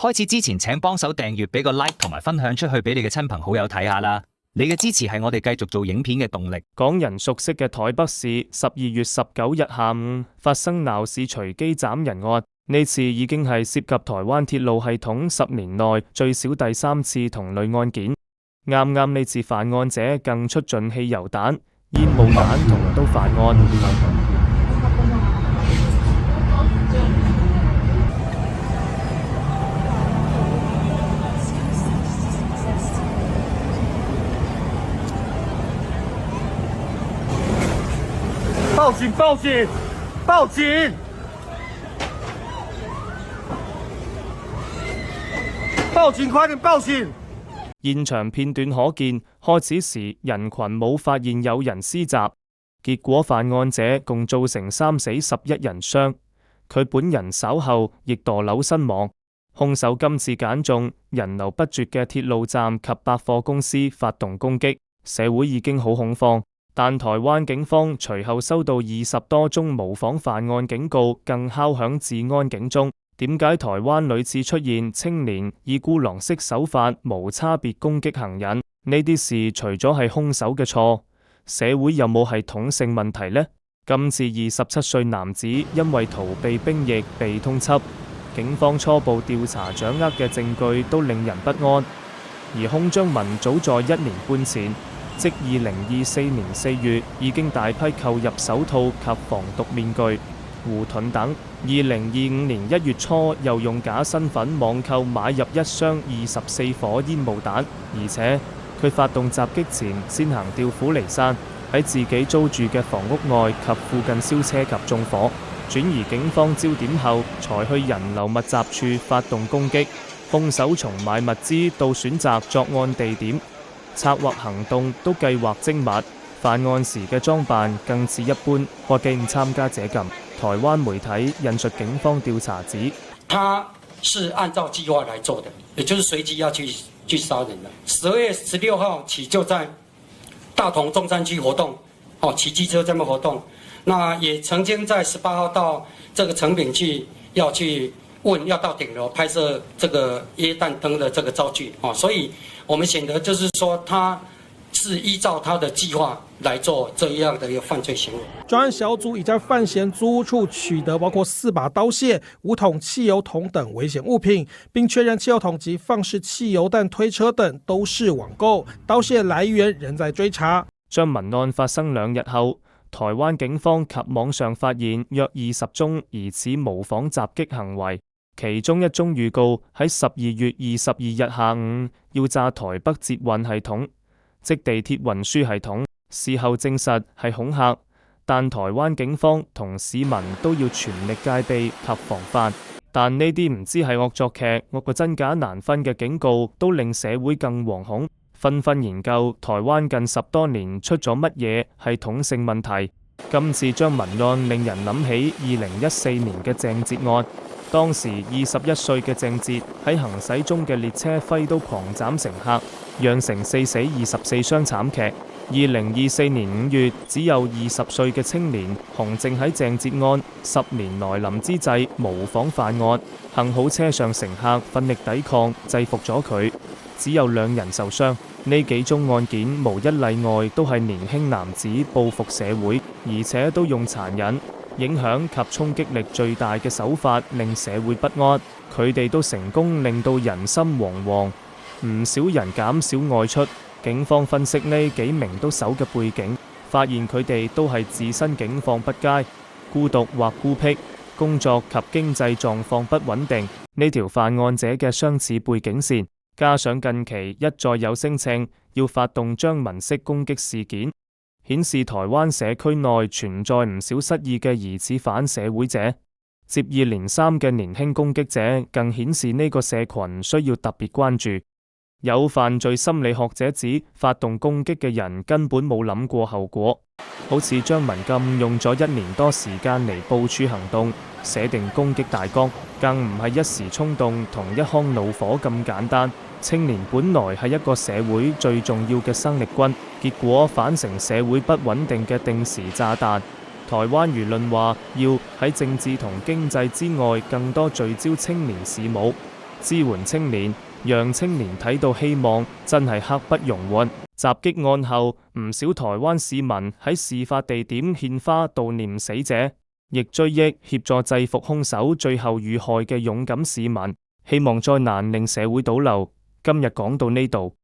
開始之前請幫手訂閱，俾個 like 同埋分享出去俾你嘅親朋好友睇下啦。你嘅支持係我哋繼續做影片嘅動力。港人熟悉嘅台北市12月19日下午發生鬧市隨機斬人案，呢次已經係涉及台灣鐵路系統10年內最少第3次同類案件。啱啱呢次犯案者更出盡汽油彈、煙霧彈同都犯案。報警！報警！報警！報警！快點報警！現場片段可見，開始時人群冇發現有人施襲，結果犯案者共造成3死11人傷。佢本人稍後亦墮樓身亡。兇手今次揀中人流不絕嘅鐵路站及百貨公司發動攻擊，社會已經好恐慌。但台灣警方隨後收到20多宗模仿犯案警告，更敲響治安警鐘。點解台灣屢次出現青年以孤狼式手法無差別攻擊行人？呢啲事除咗係兇手嘅錯，社會有冇系統性問題呢？今次27歲男子因為逃避兵役被通緝，警方初步調查掌握嘅證據都令人不安。而空張文早在1年半前，即2024年4月已經大批購入手套及防毒面具、護盾等。2025年1月初又用假身份網購買入1箱24顆煙霧彈，而且佢發動襲擊前先行調虎離山，喺自己租住嘅房屋外及附近燒車及縱火，轉移警方焦點後，才去人流密集處發動攻擊。兇手從買物資到選擇作案地點，策劃行動都計劃精密，犯案時嘅裝扮更似一般過境參加者咁。台灣媒體引述警方調查指，他是按照計劃來做的，也就是隨機要去殺人的。12月16號起就在大同中山區活動，騎機車這麼活動。那也曾經在18號到這個誠品去要去問要到頂樓拍攝這個耶誕燈的這個造句，所以我們顯得就是說他是依照他的計劃來做這樣的一個犯罪行為。專案小組已在范閒租屋處取得包括4把刀械、5桶汽油桶等危險物品，並確認汽油桶及放置汽油彈推車等都是網購，刀械來源仍在追查。張文案發生2日後，台灣警方及網上發現約20宗疑似模仿襲擊行為，其中1宗預告喺12月22日下午要炸台北捷運系統，即地鐵運輸系統。事後證實係恐嚇，但台灣警方同市民都要全力戒備及防範。但呢啲唔知係惡作劇、惡個真假難分嘅警告，都令社會更惶恐，紛紛研究台灣近10多年出咗乜嘢系統性問題。今次張文案令人諗起2014年嘅鄭捷案，當時21歲嘅鄭捷喺行駛中嘅列車揮刀狂斬乘客，釀成4死24傷慘劇。2024年5月，只有20歲嘅青年洪正喺鄭捷案10年來臨之際模仿犯案，幸好車上乘客奮力抵抗，制服咗佢，只有2人受傷。呢幾宗案件無一例外都係年輕男子報復社會，而且都用殘忍、影響及衝擊力最大嘅手法令社會不安。佢哋都成功令到人心惶惶，唔少人減少外出。警方分析呢幾名都手嘅背景，發現佢哋都係自身境況不佳、孤獨或孤僻，工作及經濟狀況不穩定。呢條犯案者嘅相似背景線，加上近期一再有聲稱要發動張文式攻擊事件，顯示台灣社區內存在唔少失意嘅疑似反社會者。接二連三嘅年輕攻擊者，更顯示呢個社群需要特別關注。有犯罪心理學者指，發動攻擊嘅人根本冇諗過後果，好似張文咁用咗1年多時間嚟部署行動，寫定攻擊大綱，更唔係一時衝動同一腔怒火咁簡單。青年本來係一個社會最重要嘅生力軍，結果反成社會不穩定嘅定時炸彈。台灣輿論話要喺政治同經濟之外更多聚焦青年事務。支援青年，讓青年睇到希望，真係刻不容緩。襲擊案後，唔少台灣市民喺事發地點獻花悼念死者，亦追憶協助制服兇手最後遇害嘅勇敢市民，希望災難令社會倒流。今日講到呢度。